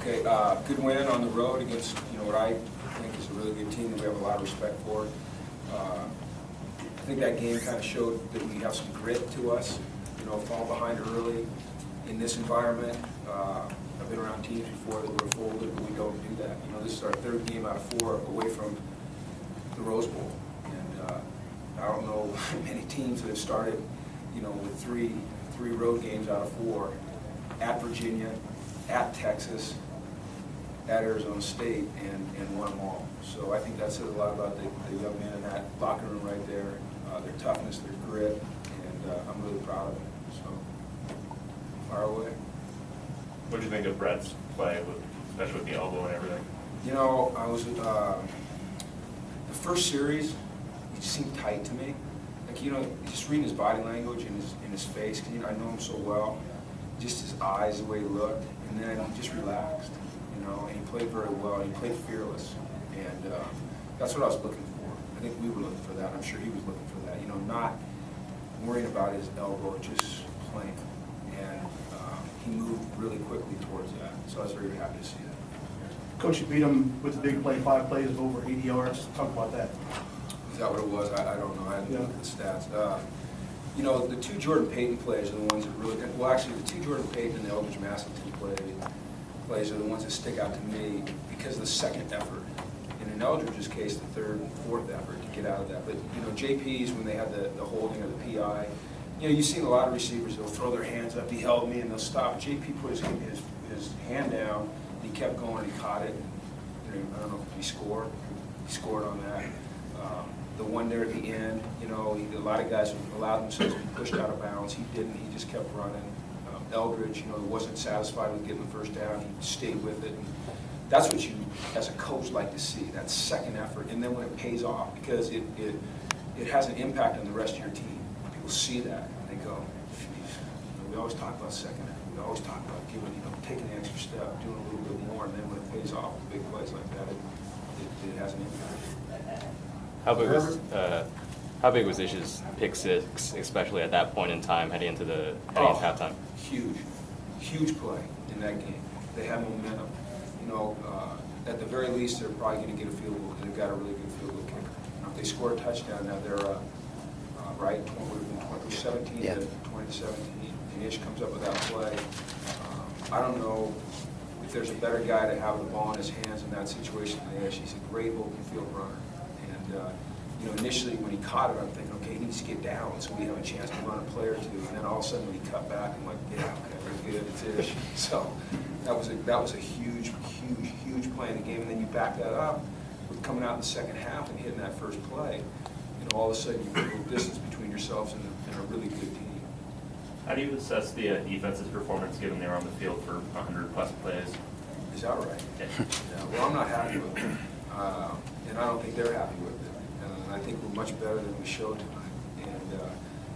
Okay, good win on the road against what I think is a really good team that we have a lot of respect for. I think that game kind of showed that we have some grit to us. Fall behind early in this environment. I've been around teams before that were folded, but we don't do that. This is our third game out of 4 away from the Rose Bowl, and I don't know many teams that have started, with three road games out of 4 at Virginia, at Texas, at Arizona State, and won them all. So I think that says a lot about the young men in that locker room right there, their toughness, their grit, and I'm really proud of them. So, far away. What did you think of Brett's play, especially with the elbow and everything? I was the first series. He seemed tight to me. Just reading his body language and his face. Cause, I know him so well. Just his eyes, the way he looked, and then he just relaxed. And he played very well. And he played fearless, and that's what I was looking for. I think we were looking for that. I'm sure he was looking for that. Not worrying about his elbow, just playing. And he moved really quickly towards that. So I was very happy to see that. Coach, you beat him with a big play, 5 plays of over 80 yards. Talk about that. Is that what it was? I don't know. I haven't looked at the stats. The 2 Jordan Payton plays are the ones that really, well, actually, the 2 Jordan Payton and the Eldridge Massington plays are the ones that stick out to me because of the second effort. In Eldridge's case, the third and fourth effort to get out of that. But, JP's, when they had the holding or the PI, you've seen a lot of receivers, they'll throw their hands up, he held me, and they'll stop. JP put his hand down, and he kept going, and he caught it. I don't know if he scored. He scored on that. The one there at the end, a lot of guys allowed themselves to be pushed out of bounds. He didn't. He just kept running. Eldridge, wasn't satisfied with getting the first down. He stayed with it. And that's what you, as a coach, like to see, that second effort. And then when it pays off, because it has an impact on the rest of your team. People see that, and they go, geez. We always talk about second effort. We always talk about taking the extra step, doing a little bit more, and then when it pays off with big plays like that, it has an impact. How big was Ish's pick 6, especially at that point in time, heading into halftime? Huge play in that game. They have momentum. At the very least, they're probably going to get a field goal because they've got a really good field goal kicker. If they score a touchdown, now they're right, would have been 17 to 20 to 17, and Ish comes up with that play. I don't know if there's a better guy to have the ball in his hands in that situation than Ish. He's a great open field runner. And initially when he caught it, I'm thinking, okay, he needs to get down so we have a chance to run a play or two. And then all of a sudden when he cut back, I'm like, yeah, okay, very good, it's Ish. So that was a huge play in the game. And then you back that up with coming out in the second half and hitting that first play. All of a sudden you put a little distance between yourselves and a really good team. How do you assess the defense's performance given they were on the field for 100+ plays? Is that right? Yeah. Well, I'm not happy with it. And I don't think they're happy with it. I think we're much better than we showed tonight. And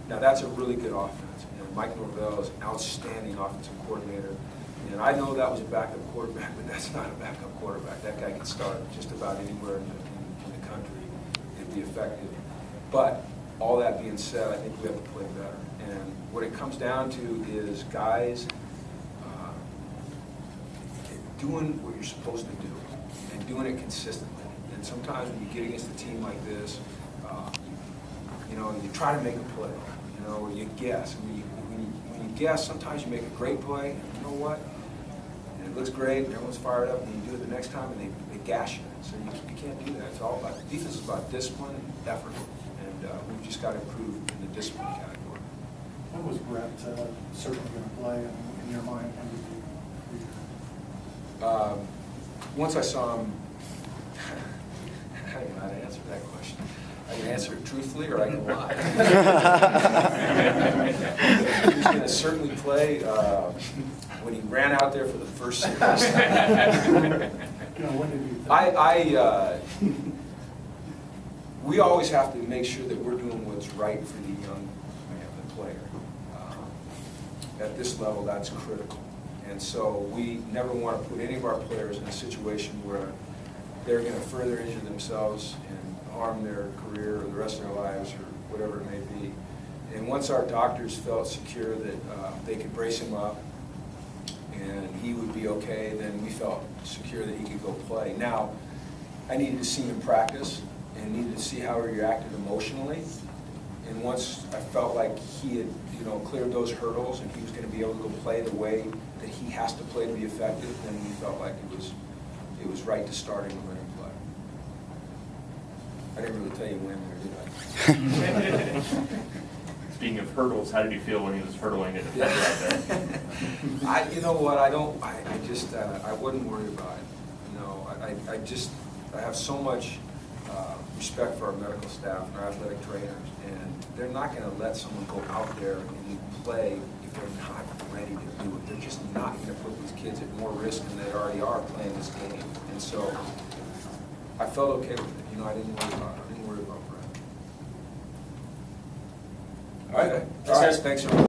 now that's a really good offense. Mike Norvell is an outstanding offensive coordinator. And I know that was a backup quarterback, but that's not a backup quarterback. That guy can start just about anywhere in the country and be effective. But all that being said, I think we have to play better. And what it comes down to is guys doing what you're supposed to do and doing it consistently. And sometimes when you get against a team like this, you try to make a play, or you guess. When you guess, sometimes you make a great play, and you know what? And it looks great, and everyone's fired up, and you do it the next time, and they gash you. So you can't do that. It's all about, defense is about discipline and effort, and we've just got to improve in the discipline category. What was Brett certainly going to play in your mind? Once I saw him, I don't know how to answer that question. I can answer it truthfully or I can lie. He was going to certainly play when he ran out there for the first series. We always have to make sure that we're doing what's right for the young man, the player. At this level, that's critical. And so we never want to put any of our players in a situation where they're going to further injure themselves and harm their career or the rest of their lives or whatever it may be. And once our doctors felt secure that they could brace him up and he would be okay, then we felt secure that he could go play. Now, I needed to see him practice and needed to see how he reacted emotionally. And once I felt like he had, cleared those hurdles and he was going to be able to go play the way that he has to play to be effective, then we felt like it was right to start him and let him play. I didn't really tell you when there, did I? Speaking of hurdles, how did you feel when he was hurdling a defender out there? You know what, I wouldn't worry about it. I have so much respect for our medical staff and our athletic trainers, and they're not going to let someone go out there and play if they're not ready to do it. They're just not going to put these kids at more risk than they already are playing this game. And so I felt okay with it. I didn't worry about Brett. All right. Thanks, everyone.